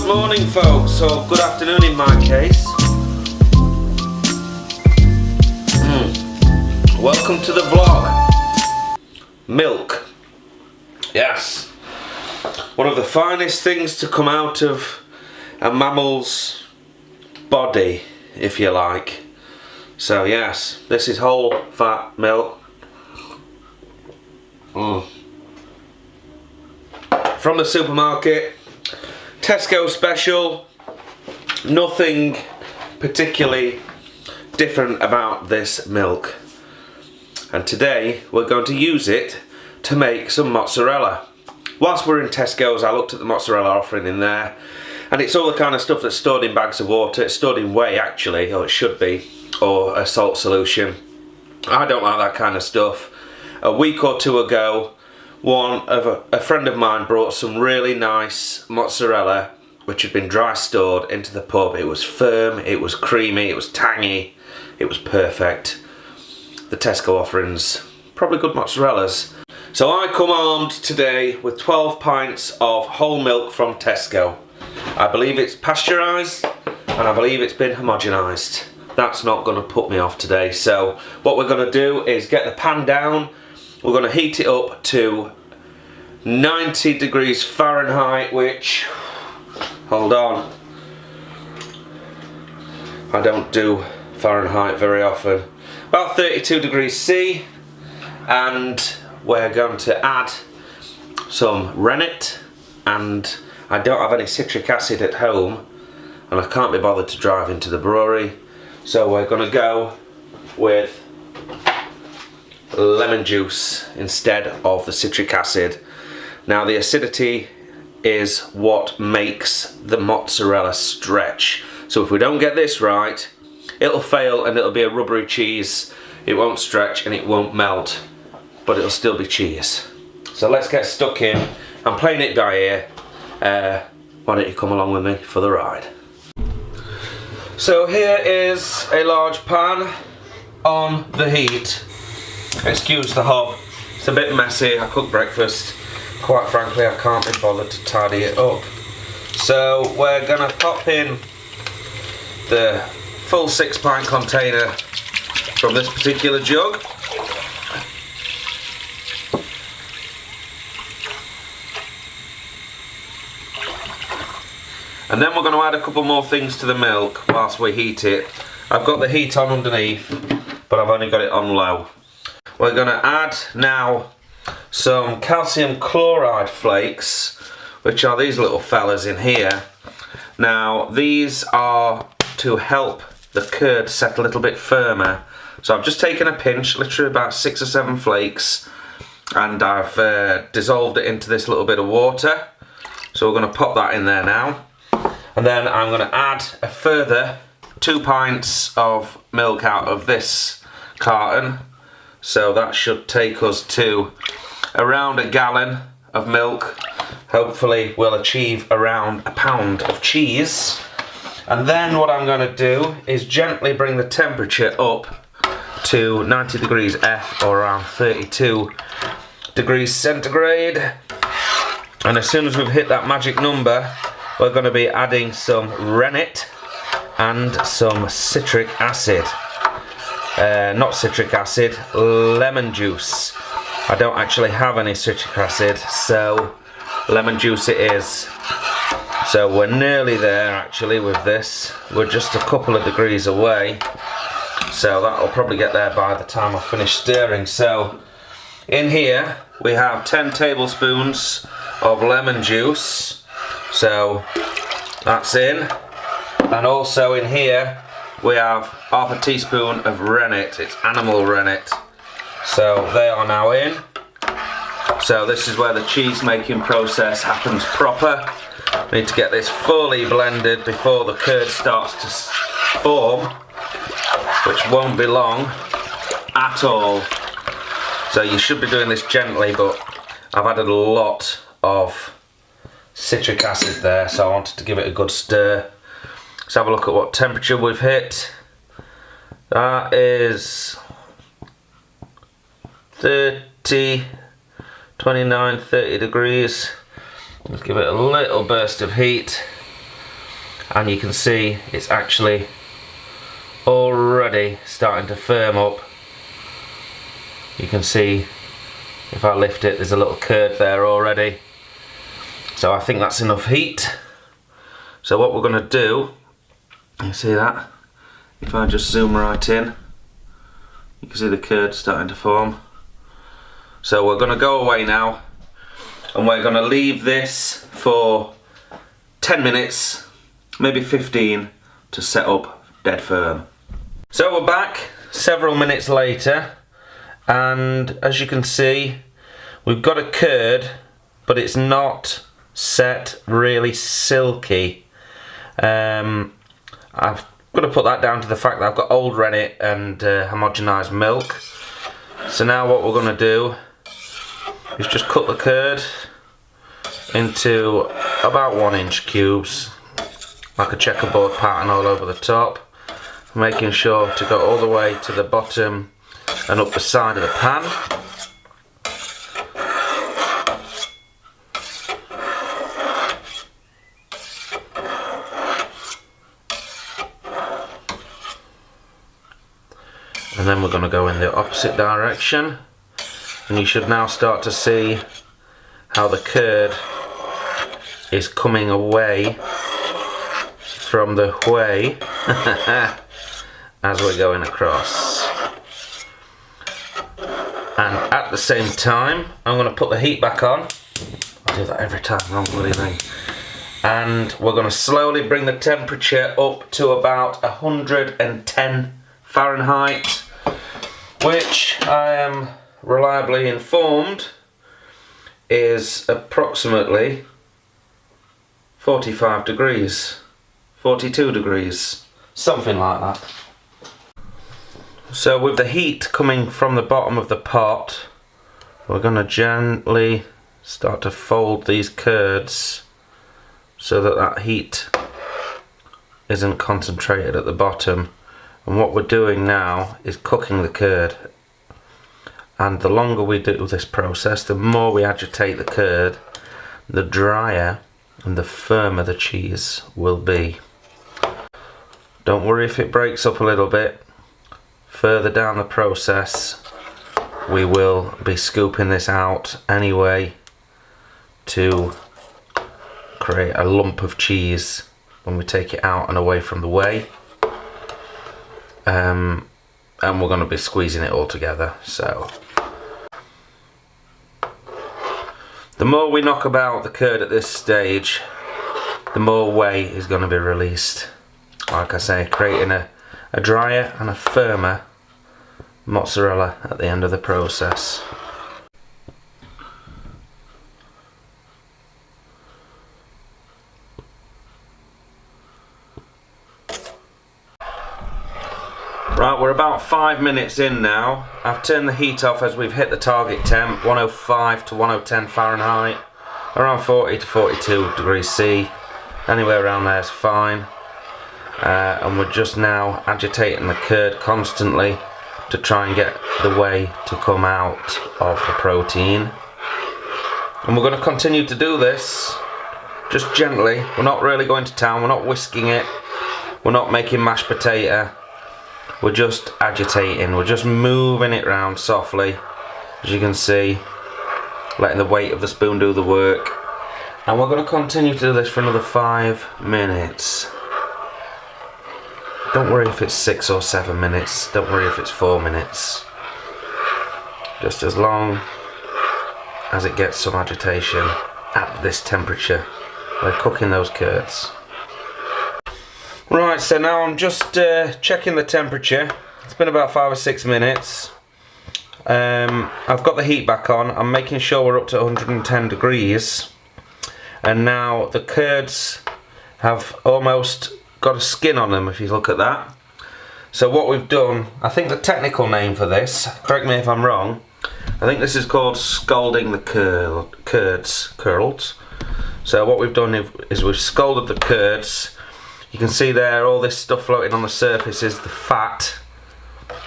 Morning folks, or good afternoon in my case. Welcome to the vlog. Milk. Yes. One of the finest things to come out of a mammal's body, if you like. So yes, this is whole fat milk. From the supermarket. Tesco special. Nothing particularly different about this milk. And today we're going to use it to make some mozzarella. Whilst we're in Tesco's, I looked at the mozzarella offering in there, and it's all the kind of stuff that's stored in bags of water. It's stored in whey actually, or it should be, or a salt solution. I don't like that kind of stuff. A week or two ago, a friend of mine brought some really nice mozzarella which had been dry stored into the pub. It was firm, it was creamy, it was tangy, it was perfect. The Tesco offerings, probably good mozzarellas. So I come armed today with 12 pints of whole milk from Tesco. I believe it's pasteurised and I believe it's been homogenised. That's not going to put me off today. So what we're going to do is get the pan down. We're going to heat it up to 90 degrees Fahrenheit, which, hold on, I don't do Fahrenheit very often. About 32 degrees C, and we're going to add some rennet, and I don't have any citric acid at home and I can't be bothered to drive into the brewery, so we're going to go with lemon juice instead of the citric acid. Now the acidity is what makes the mozzarella stretch, so if we don't get this right, it'll fail and it'll be a rubbery cheese. It won't stretch and it won't melt, but it'll still be cheese. So let's get stuck in. I'm playing it by ear. Why don't you come along with me for the ride? So here is a large pan on the heat. Excuse the hob, it's a bit messy. I cooked breakfast. Quite frankly, I can't be bothered to tidy it up. So we're gonna pop in the full 6-pint container from this particular jug. And then we're going to add a couple more things to the milk whilst we heat it. I've got the heat on underneath, but I've only got it on low. We're going to add now some calcium chloride flakes, which are these little fellas in here. Now these are to help the curd set a little bit firmer. So I've just taken a pinch, literally about 6 or 7 flakes, and I've dissolved it into this little bit of water. So we're going to pop that in there now. And then I'm going to add a further 2 pints of milk out of this carton. So that should take us to around a gallon of milk. Hopefully we'll achieve around a pound of cheese. And then what I'm going to do is gently bring the temperature up to 90 degrees F, or around 32 degrees centigrade. And as soon as we've hit that magic number, we're going to be adding some rennet and some citric acid. Not citric acid, lemon juice. I don't actually have any citric acid, so lemon juice it is. So we're nearly there actually with this. We're just a couple of degrees away. So that'll probably get there by the time I finish stirring. So in here we have 10 tablespoons of lemon juice. So that's in. And also in here we have half a teaspoon of rennet. It's animal rennet. So they are now in. So this is where the cheese making process happens proper. We need to get this fully blended before the curd starts to form, which won't be long at all. So you should be doing this gently, but I've added a lot of citric acid there, so I wanted to give it a good stir. Let's have a look at what temperature we've hit. That is 29, 30 degrees. Let's give it a little burst of heat. and you can see it's actually already starting to firm up. You can see if I lift it, there's a little curd there already. So I think that's enough heat. So what we're going to do, you see that? If I just zoom right in, you can see the curd starting to form. So we're going to go away now, and we're going to leave this for 10 minutes, maybe 15, to set up dead firm. So we're back several minutes later, and as you can see, we've got a curd, but it's not set really silky. I've got to put that down to the fact that I've got old rennet and homogenised milk. So now what we're going to do is just cut the curd into about 1-inch cubes, like a checkerboard pattern all over the top, making sure to go all the way to the bottom and up the side of the pan. And then we're going to go in the opposite direction, and you should now start to see how the curd is coming away from the whey as we're going across. And at the same time, I'm going to put the heat back on. I do that every time, wrong bloody thing. And we're going to slowly bring the temperature up to about 110 Fahrenheit, which I am reliably informed is approximately 45 degrees, 42 degrees, something like that. So with the heat coming from the bottom of the pot, we're going to gently start to fold these curds so that that heat isn't concentrated at the bottom. And what we're doing now is cooking the curd. And the longer we do this process, the more we agitate the curd, the drier and the firmer the cheese will be. Don't worry if it breaks up a little bit. Further down the process, we will be scooping this out anyway to create a lump of cheese when we take it out and away from the whey. And we're going to be squeezing it all together. So the more we knock about the curd at this stage, the more whey is going to be released. Like I say, creating a drier and a firmer mozzarella at the end of the process. Right, we're about 5 minutes in now. I've turned the heat off as we've hit the target temp, 105 to 110 Fahrenheit, around 40 to 42 degrees C, anywhere around there is fine. And we're just now agitating the curd constantly to try and get the whey to come out of the protein. And we're going to continue to do this, just gently. We're not really going to town, we're not whisking it, we're not making mashed potato. We're just agitating, we're just moving it round softly, as you can see, letting the weight of the spoon do the work. And we're going to continue to do this for another 5 minutes. Don't worry if it's 6 or 7 minutes, don't worry if it's 4 minutes. Just as long as it gets some agitation at this temperature, we're cooking those curds. Right, so now I'm just checking the temperature. It's been about 5 or 6 minutes. I've got the heat back on. I'm making sure we're up to 110 degrees. And now the curds have almost got a skin on them, if you look at that. So what we've done, I think the technical name for this, correct me if I'm wrong, I think this is called scalding the curds. So what we've done is we've scalded the curds. You can see there all this stuff floating on the surface is the fat,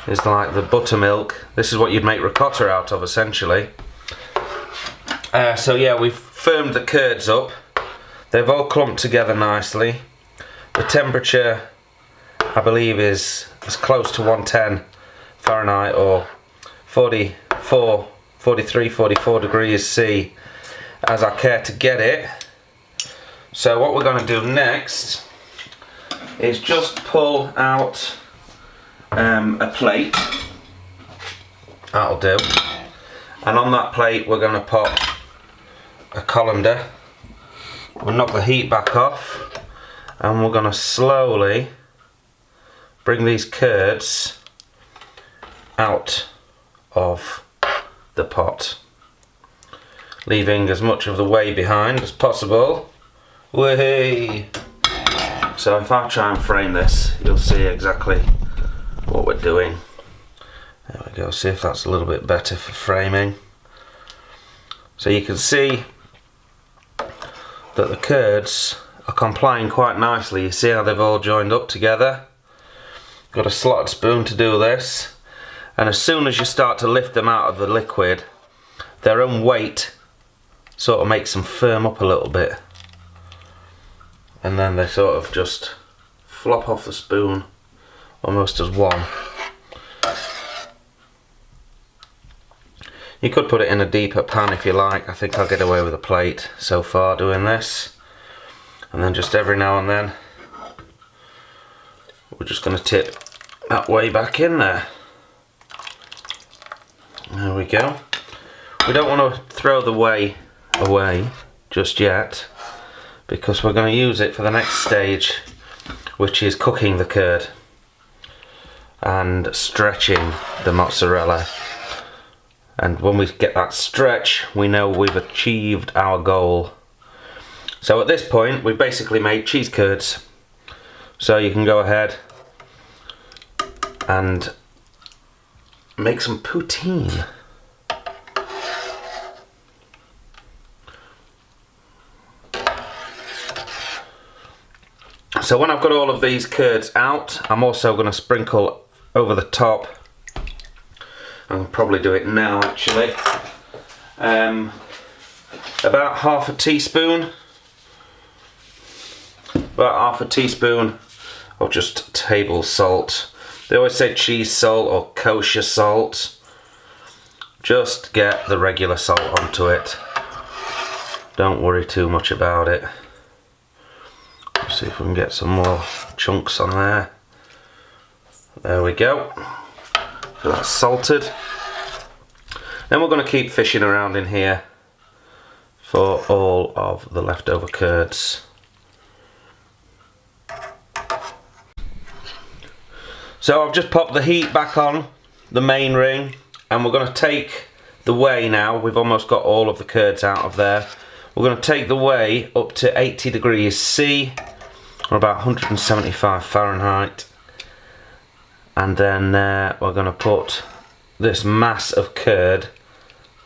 is like the buttermilk. This is what you'd make ricotta out of essentially. So yeah, we've firmed the curds up. They've all clumped together nicely. The temperature, I believe, is as close to 110 Fahrenheit or 44, 43, 44 degrees C as I care to get it. So what we're going to do next is just pull out a plate. That'll do. And on that plate we're going to pop a colander. We'll knock the heat back off and we're going to slowly bring these curds out of the pot, leaving as much of the whey behind as possible. Whey! So if I try and frame this, you'll see exactly what we're doing. There we go, see if that's a little bit better for framing. So you can see that the curds are complying quite nicely. You see how they've all joined up together. Got a slotted spoon to do this, and as soon as you start to lift them out of the liquid, their own weight sort of makes them firm up a little bit, and then they sort of just flop off the spoon almost as one. You could put it in a deeper pan if you like. I think I'll get away with a plate so far doing this, and then just every now and then we're just going to tip that whey back in there. There we go. We don't want to throw the whey away just yet, because we're going to use it for the next stage, which is cooking the curd and stretching the mozzarella. And when we get that stretch, we know we've achieved our goal. So at this point, we've basically made cheese curds. So you can go ahead and make some poutine. So when I've got all of these curds out, I'm also going to sprinkle over the top. I'll probably do it now actually. About half a teaspoon of just table salt. They always say cheese salt or kosher salt. Just get the regular salt onto it. Don't worry too much about it. Let's see if we can get some more chunks on there. There we go. So that's salted. Then we're going to keep fishing around in here for all of the leftover curds. So I've just popped the heat back on the main ring, and we're going to take the whey now. We've almost got all of the curds out of there. We're going to take the whey up to 80 degrees C, or about 175 Fahrenheit. And then we're going to put this mass of curd,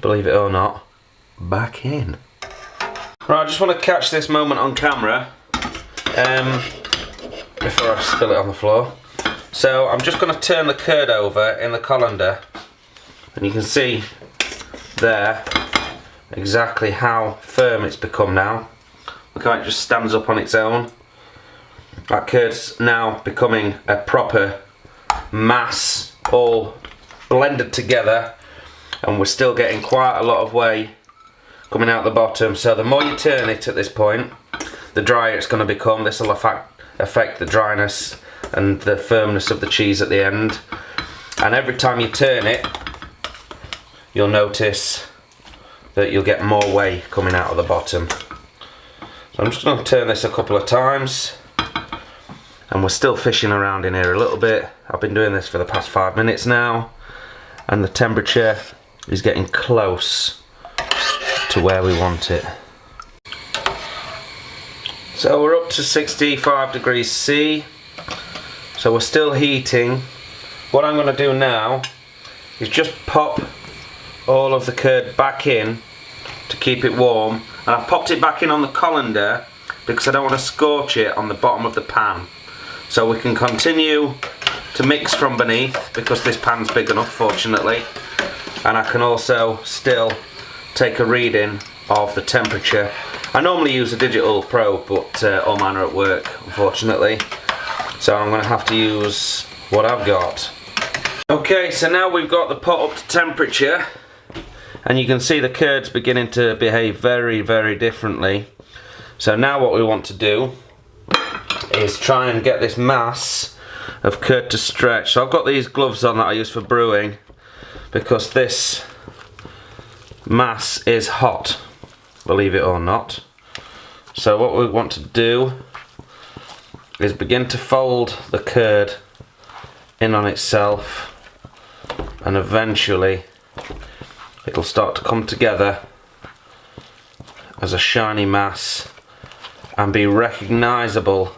believe it or not, back in. Right, I just want to catch this moment on camera before I spill it on the floor. So I'm just going to turn the curd over in the colander, and you can see there exactly how firm it's become now. Look how it just stands up on its own. That curd's now becoming a proper mass, all blended together, and we're still getting quite a lot of whey coming out the bottom. So the more you turn it at this point, the drier it's going to become. This will affect the dryness and the firmness of the cheese at the end. And every time you turn it, you'll notice that you'll get more whey coming out of the bottom. So I'm just going to turn this a couple of times, and we're still fishing around in here a little bit. I've been doing this for the past 5 minutes now, and the temperature is getting close to where we want it. So we're up to 65 degrees C, so we're still heating. What I'm going to do now is just pop all of the curd back in to keep it warm, and I've popped it back in on the colander because I don't want to scorch it on the bottom of the pan. So we can continue to mix from beneath because this pan's big enough, fortunately, and I can also still take a reading of the temperature I normally use a digital probe, but all mine are at work, unfortunately. So I'm going to have to use what I've got. Okay, so now we've got the pot up to temperature, and you can see the curds beginning to behave very, very differently. So now what we want to do is try and get this mass of curd to stretch. So I've got these gloves on that I use for brewing, because this mass is hot, believe it or not. So what we want to do is begin to fold the curd in on itself, and eventually it'll start to come together as a shiny mass and be recognisable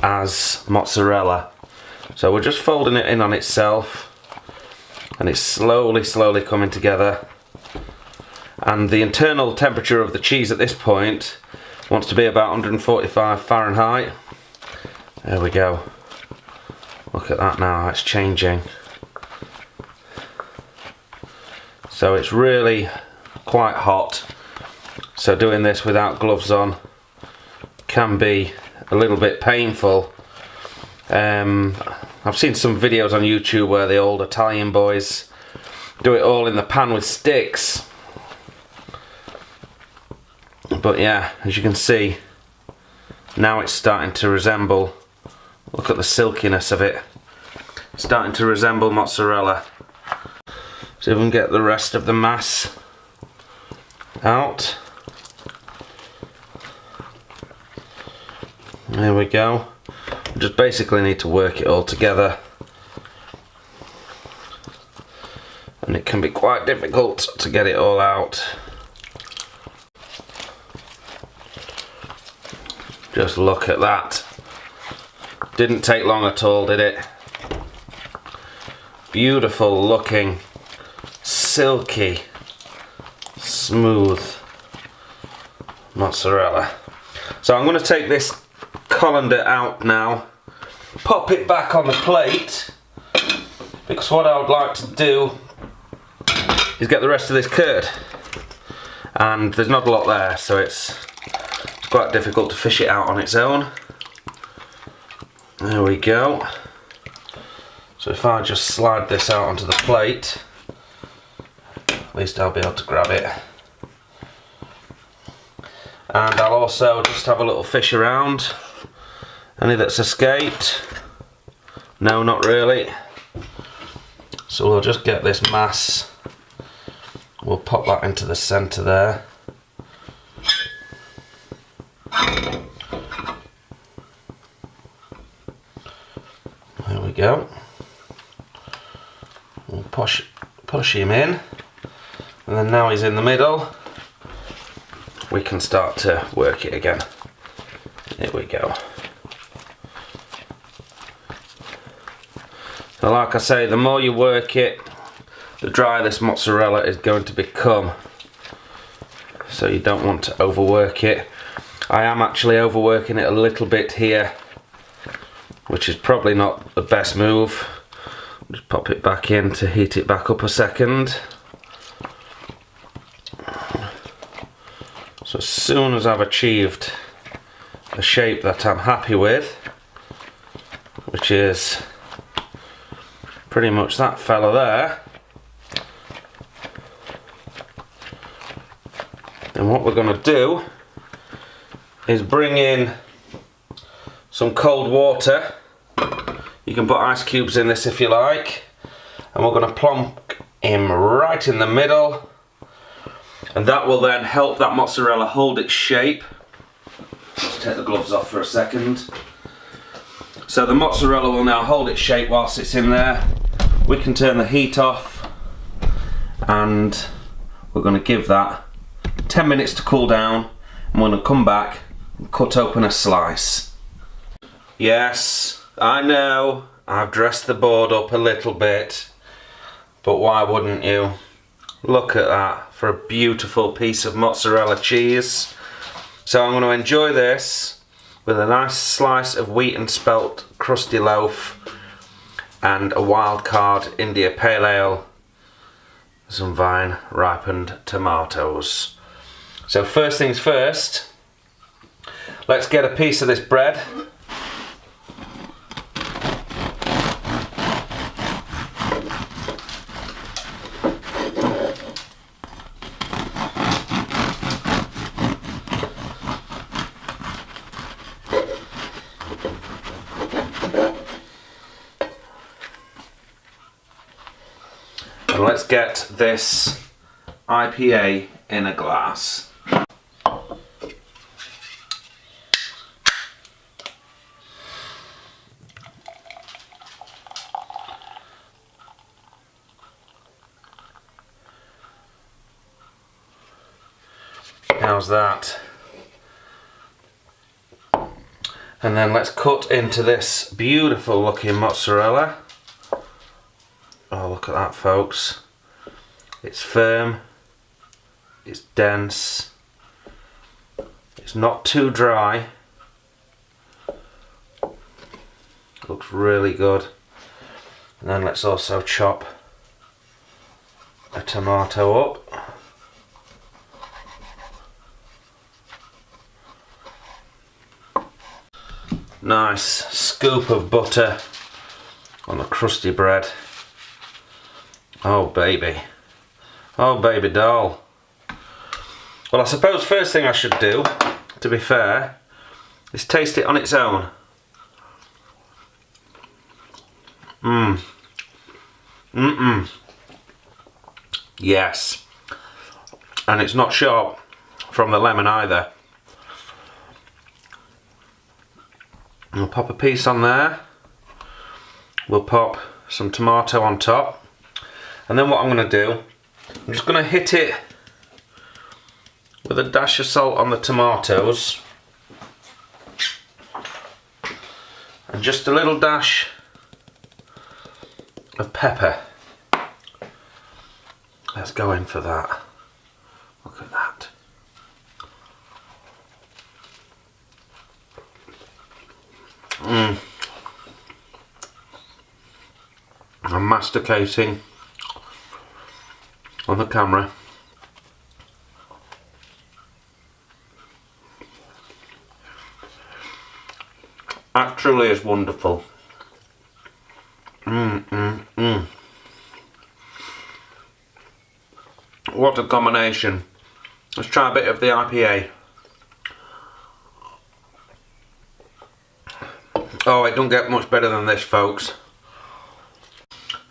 as mozzarella. So we're just folding it in on itself, and it's slowly coming together. And the internal temperature of the cheese at this point wants to be about 145 Fahrenheit. There we go. Look at that now, it's changing. So it's really quite hot. So doing this without gloves on can be a little bit painful. I've seen some videos on YouTube where the old Italian boys do it all in the pan with sticks. But yeah, as you can see, now it's starting to resemble, look at the silkiness of it, it's starting to resemble mozzarella. So if we can get the rest of the mass out. There we go. We just basically need to work it all together, and it can be quite difficult to get it all out. Just look at that. Didn't take long at all, did it? Beautiful looking, silky, smooth mozzarella. So I'm going to take this colander out now, pop it back on the plate, because what I would like to do is get the rest of this curd, and there's not a lot there, so it's quite difficult to fish it out on its own. There we go. So if I just slide this out onto the plate, at least I'll be able to grab it. And I'll also just have a little fish around. Any that's escaped? No, not really. So we'll just get this mass, we'll pop that into the centre there. There we go. We'll push him in, and then now he's in the middle, we can start to work it again. Here we go. So like I say, the more you work it, the drier this mozzarella is going to become. So you don't want to overwork it. I am actually overworking it a little bit here, which is probably not the best move. Just pop it back in to heat it back up a second. So as soon as I've achieved a shape that I'm happy with, which is pretty much that fella there, then what we're going to do is bring in some cold water. You can put ice cubes in this if you like, and we're going to plonk him right in the middle, and that will then help that mozzarella hold its shape. Just take the gloves off for a second. So the mozzarella will now hold its shape whilst it's in there. We can turn the heat off, and we're going to give that 10 minutes to cool down, and we're going to come back and cut open a slice. Yes, I know, I've dressed the board up a little bit, but why wouldn't you? Look at that, for a beautiful piece of mozzarella cheese. So I'm going to enjoy this with a nice slice of wheat and spelt crusty loaf and a wild card India Pale Ale, some vine ripened tomatoes. So first things first, let's get a piece of this bread. And let's get this IPA in a glass. How's that? And then let's cut into this beautiful looking mozzarella. Oh, look at that, folks. It's firm, it's dense, it's not too dry. Looks really good. And then let's also chop a tomato up. Nice scoop of butter on the crusty bread. Oh baby. Oh baby doll. Well, I suppose first thing I should do, to be fair, is taste it on its own. Yes. And it's not sharp from the lemon either. We'll pop a piece on there. We'll pop some tomato on top. And then what I'm going to do, I'm just going to hit it with a dash of salt on the tomatoes. And just a little dash of pepper. Let's go in for that. Look at that. I'm masticating on the camera. That truly is wonderful. What a combination. Let's try a bit of the IPA. Oh, it don't get much better than this, folks.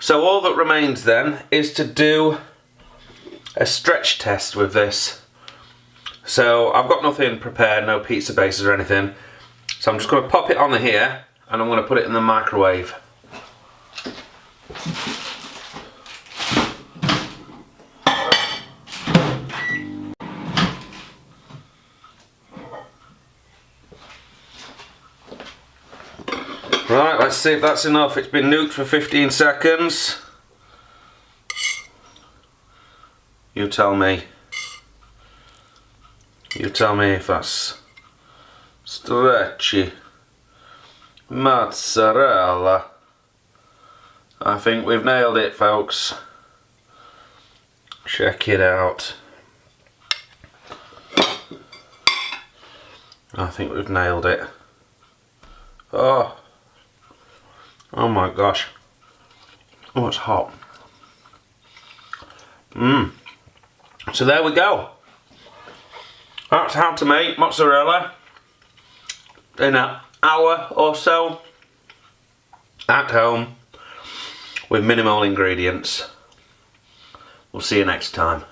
So all that remains then is to do a stretch test with this. So I've got nothing prepared, no pizza bases or anything. So I'm just going to pop it on here and I'm going to put it in the microwave. Right, let's see if that's enough. It's been nuked for 15 seconds. You tell me. You tell me if that's stretchy. Mozzarella. I think we've nailed it, folks. Check it out. I think we've nailed it. Oh. Oh my gosh. Oh, it's hot. So there we go. That's how to make mozzarella in an hour or so at home with minimal ingredients. We'll see you next time.